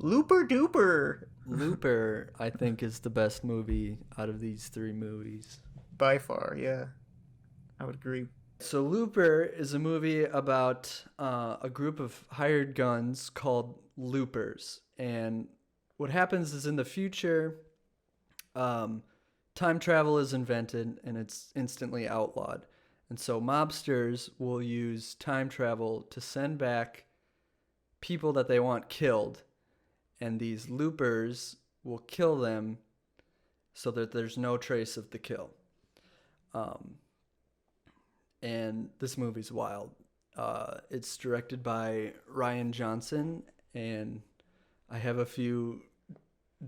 Looper Duper. Looper, I think, is the best movie out of these three movies. By far, yeah. I would agree. So Looper is a movie about a group of hired guns called Loopers. And what happens is in the future, time travel is invented and it's instantly outlawed. And so mobsters will use time travel to send back people that they want killed. And these loopers will kill them so that there's no trace of the kill. And this movie's wild. It's directed by Rian Johnson, and I have a few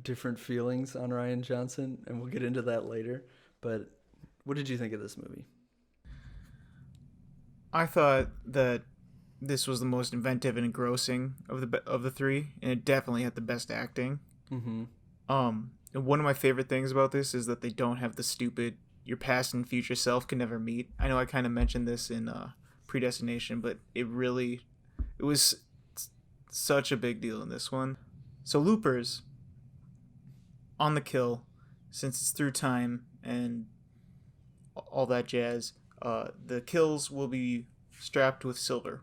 different feelings on Rian Johnson, and we'll get into that later. But what did you think of this movie? I thought that this was the most inventive and engrossing of the three, and it definitely had the best acting. Mm-hmm. And one of my favorite things about this is that they don't have the stupid your past and future self can never meet. I know I kind of mentioned this in Predestination, but it was such a big deal in this one. So Loopers, on the kill, since it's through time and all that jazz, the kills will be strapped with silver.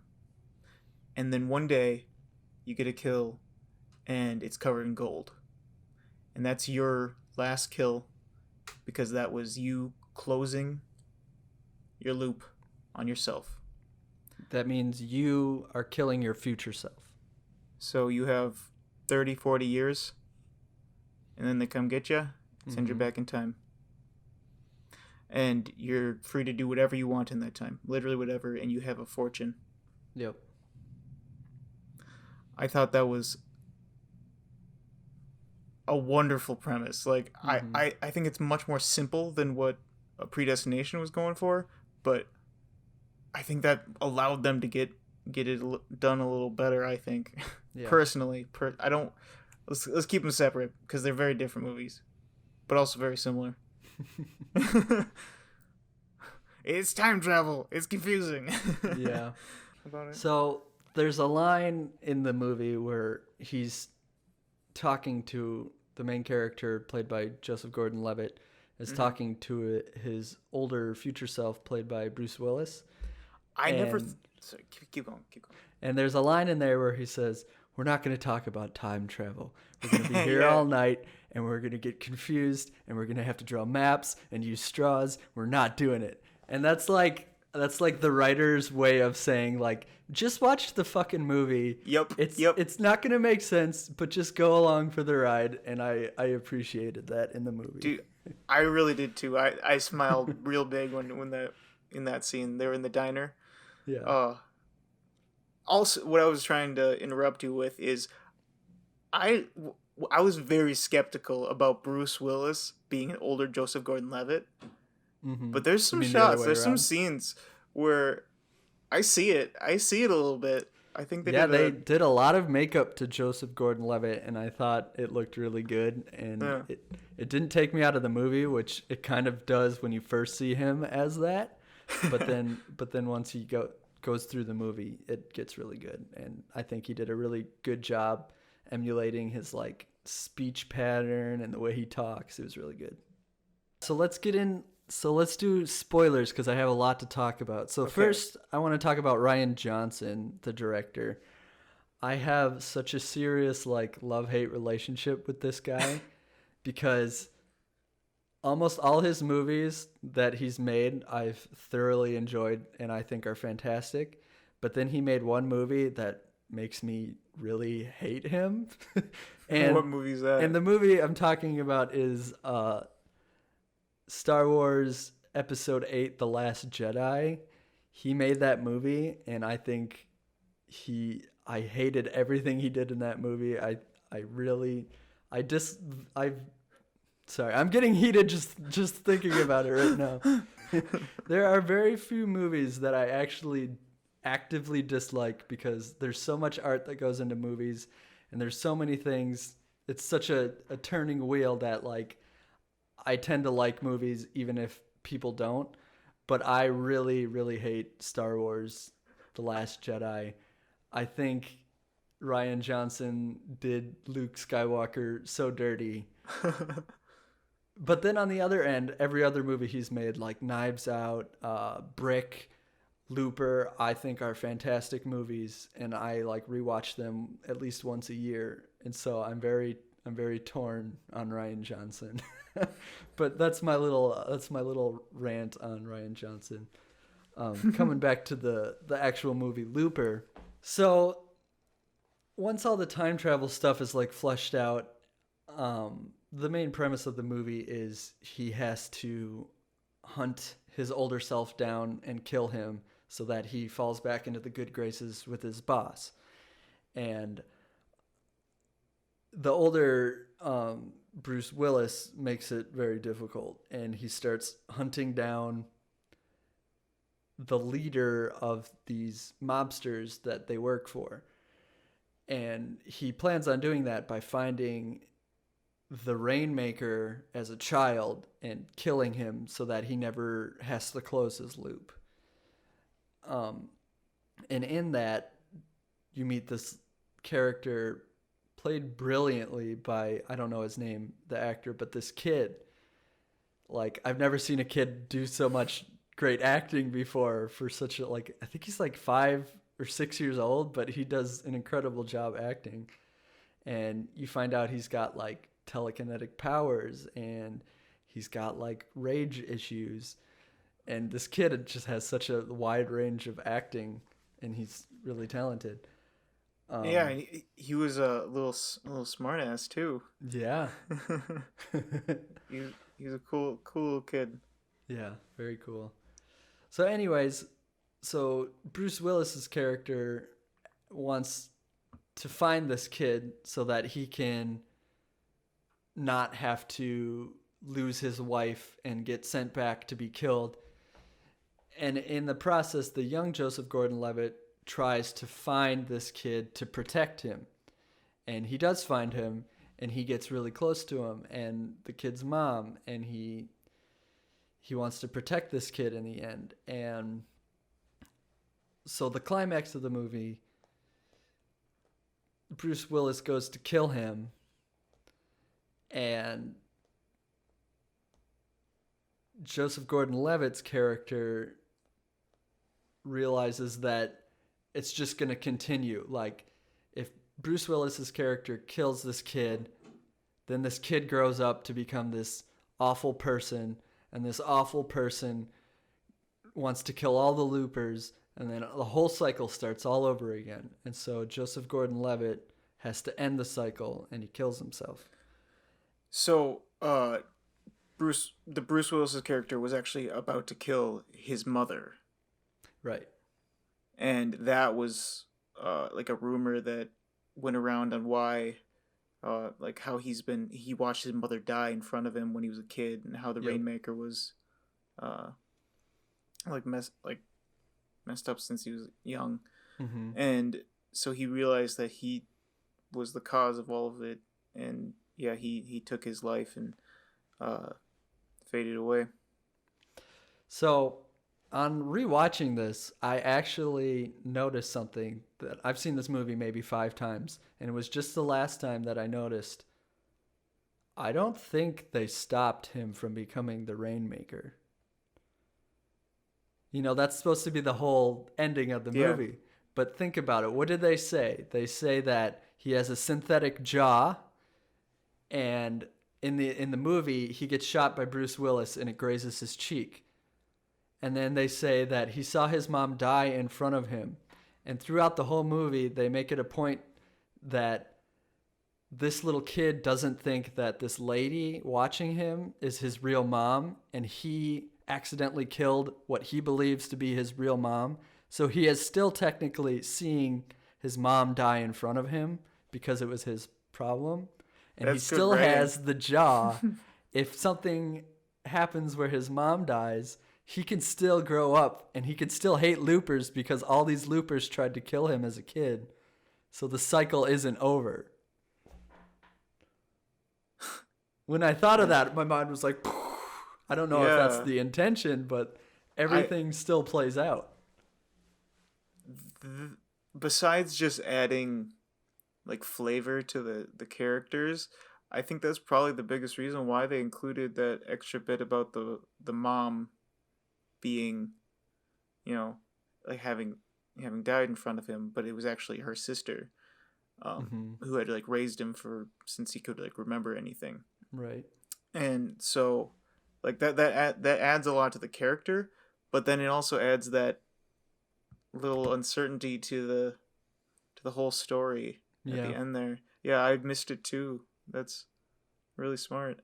And then one day, you get a kill, and it's covered in gold. And that's your last kill, because that was you closing your loop on yourself. That means you are killing your future self. So you have 30, 40 years, and then they come get you, send you back in time. And you're free to do whatever you want in that time. Literally whatever, and you have a fortune. Yep. I thought that was a wonderful premise. Like, I think it's much more simple than what a Predestination was going for, but I think that allowed them to get it done a little better, I think. Yeah. Personally. Let's keep them separate, because they're very different movies, but also very similar. It's time travel. It's confusing. Yeah. About it. So there's a line in the movie where he's talking to the main character, played by Joseph Gordon-Levitt, is talking to his older future self, played by Bruce Willis. Sorry, keep going. And there's a line in there where he says, "We're not going to talk about time travel. We're going to be here all night, and we're going to get confused, and we're going to have to draw maps and use straws. We're not doing it." And that's like the writer's way of saying, like, just watch the fucking movie. Yep. It's not going to make sense, but just go along for the ride. And I appreciated that in the movie. Dude, I really did too. I smiled real big when in that scene they were in the diner. Yeah. Also, what I was trying to interrupt you with is, I was very skeptical about Bruce Willis being an older Joseph Gordon-Levitt. Mm-hmm. But there's some shots, there's some scenes where I see it a little bit. I think they did a lot of makeup to Joseph Gordon-Levitt, and I thought it looked really good. And it didn't take me out of the movie, which it kind of does when you first see him as that. But then once he goes through the movie, it gets really good. And I think he did a really good job emulating his like speech pattern and the way he talks. It was really good. So let's do spoilers, because I have a lot to talk about. So First, I want to talk about Rian Johnson, the director. I have such a serious like love-hate relationship with this guy because almost all his movies that he's made I've thoroughly enjoyed and I think are fantastic. But then he made one movie that makes me really hate him. And what movie is that? And the movie I'm talking about is Star Wars Episode 8, The Last Jedi. He made that movie, and I think I hated everything he did in that movie. Sorry, I'm getting heated just thinking about it right now. There are very few movies that I actually actively dislike, because there's so much art that goes into movies, and there's so many things. It's such a turning wheel that, like, I tend to like movies even if people don't, but I really, really hate Star Wars The Last Jedi. I think Ryan Johnson did Luke Skywalker so dirty. But then on the other end, every other movie he's made, like Knives Out, Brick, Looper, I think are fantastic movies, and I like rewatch them at least once a year. And so I'm very torn on Ryan Johnson. But that's my little rant on Ryan Johnson. Coming back to the actual movie Looper. So once all the time travel stuff is like fleshed out, the main premise of the movie is he has to hunt his older self down and kill him so that he falls back into the good graces with his boss. And the older Bruce Willis makes it very difficult, and he starts hunting down the leader of these mobsters that they work for. And he plans on doing that by finding the Rainmaker as a child and killing him so that he never has to close his loop. And in that, you meet this character played brilliantly by, I don't know his name, the actor, but this kid. Like, I've never seen a kid do so much great acting before for such a, like, I think he's like 5 or 6 years old, but he does an incredible job acting. And you find out he's got like telekinetic powers and he's got like rage issues. And this kid just has such a wide range of acting, and he's really talented. Yeah, he was a little smart ass too. Yeah. He's a cool little kid. Yeah, very cool. So anyways, so Bruce Willis's character wants to find this kid so that he can not have to lose his wife and get sent back to be killed. And in the process, the young Joseph Gordon-Levitt tries to find this kid to protect him. And he does find him, and he gets really close to him and the kid's mom, and he wants to protect this kid in the end. And so the climax of the movie, Bruce Willis goes to kill him, and Joseph Gordon-Levitt's character realizes that it's just going to continue. Like, if Bruce Willis's character kills this kid, then this kid grows up to become this awful person, and this awful person wants to kill all the loopers, and then the whole cycle starts all over again. And so Joseph Gordon-Levitt has to end the cycle, and he kills himself. So, Bruce Willis's character was actually about to kill his mother. Right. And that was like a rumor that went around on why, like how he watched his mother die in front of him when he was a kid, and how the Rainmaker was, messed up since he was young. Mm-hmm. And so he realized that he was the cause of all of it, and yeah, he took his life and faded away. So on rewatching this, I actually noticed something that I've seen this movie maybe 5 times, and it was just the last time that I noticed. I don't think they stopped him from becoming the Rainmaker. You know, that's supposed to be the whole ending of the movie. But think about it. What did they say? They say that he has a synthetic jaw, and in the movie, he gets shot by Bruce Willis and it grazes his cheek. And then they say that he saw his mom die in front of him. And throughout the whole movie, they make it a point that this little kid doesn't think that this lady watching him is his real mom, and he accidentally killed what he believes to be his real mom. So he is still technically seeing his mom die in front of him because it was his problem. And he still has the jaw. If something happens where his mom dies, he can still grow up and he can still hate loopers because all these loopers tried to kill him as a kid. So the cycle isn't over. When I thought of that, my mind was like, I don't know if that's the intention, but everything still plays out. Besides just adding like flavor to the characters. I think that's probably the biggest reason why they included that extra bit about the mom being, you know, like having died in front of him, but it was actually her sister, Mm-hmm. who had like raised him for since he could like remember anything. Right. And so like that adds a lot to the character, but then it also adds that little uncertainty to the whole story at the Yeah. end there. Yeah, I missed it too. That's really smart.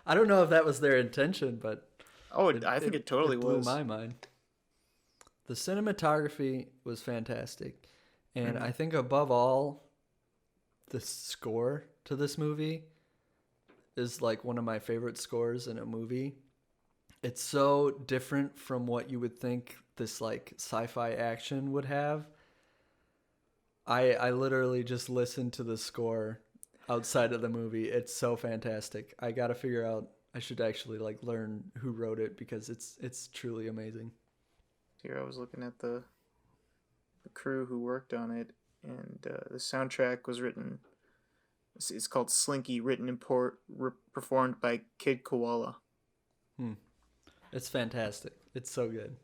I don't know if that was their intention, but Oh, it, I think it, it totally it blew was. my mind. The cinematography was fantastic. And Mm-hmm. I think above all, the score to this movie is like one of my favorite scores in a movie. It's so different from what you would think this like sci-fi action would have. I literally just listened to the score outside of the movie. It's so fantastic. I got to figure out I should actually like learn who wrote it because it's truly amazing. Here I was looking at the crew who worked on it, and the soundtrack was written. It's called Slinky, written and performed by Kid Koala. Hmm. It's fantastic. It's so good.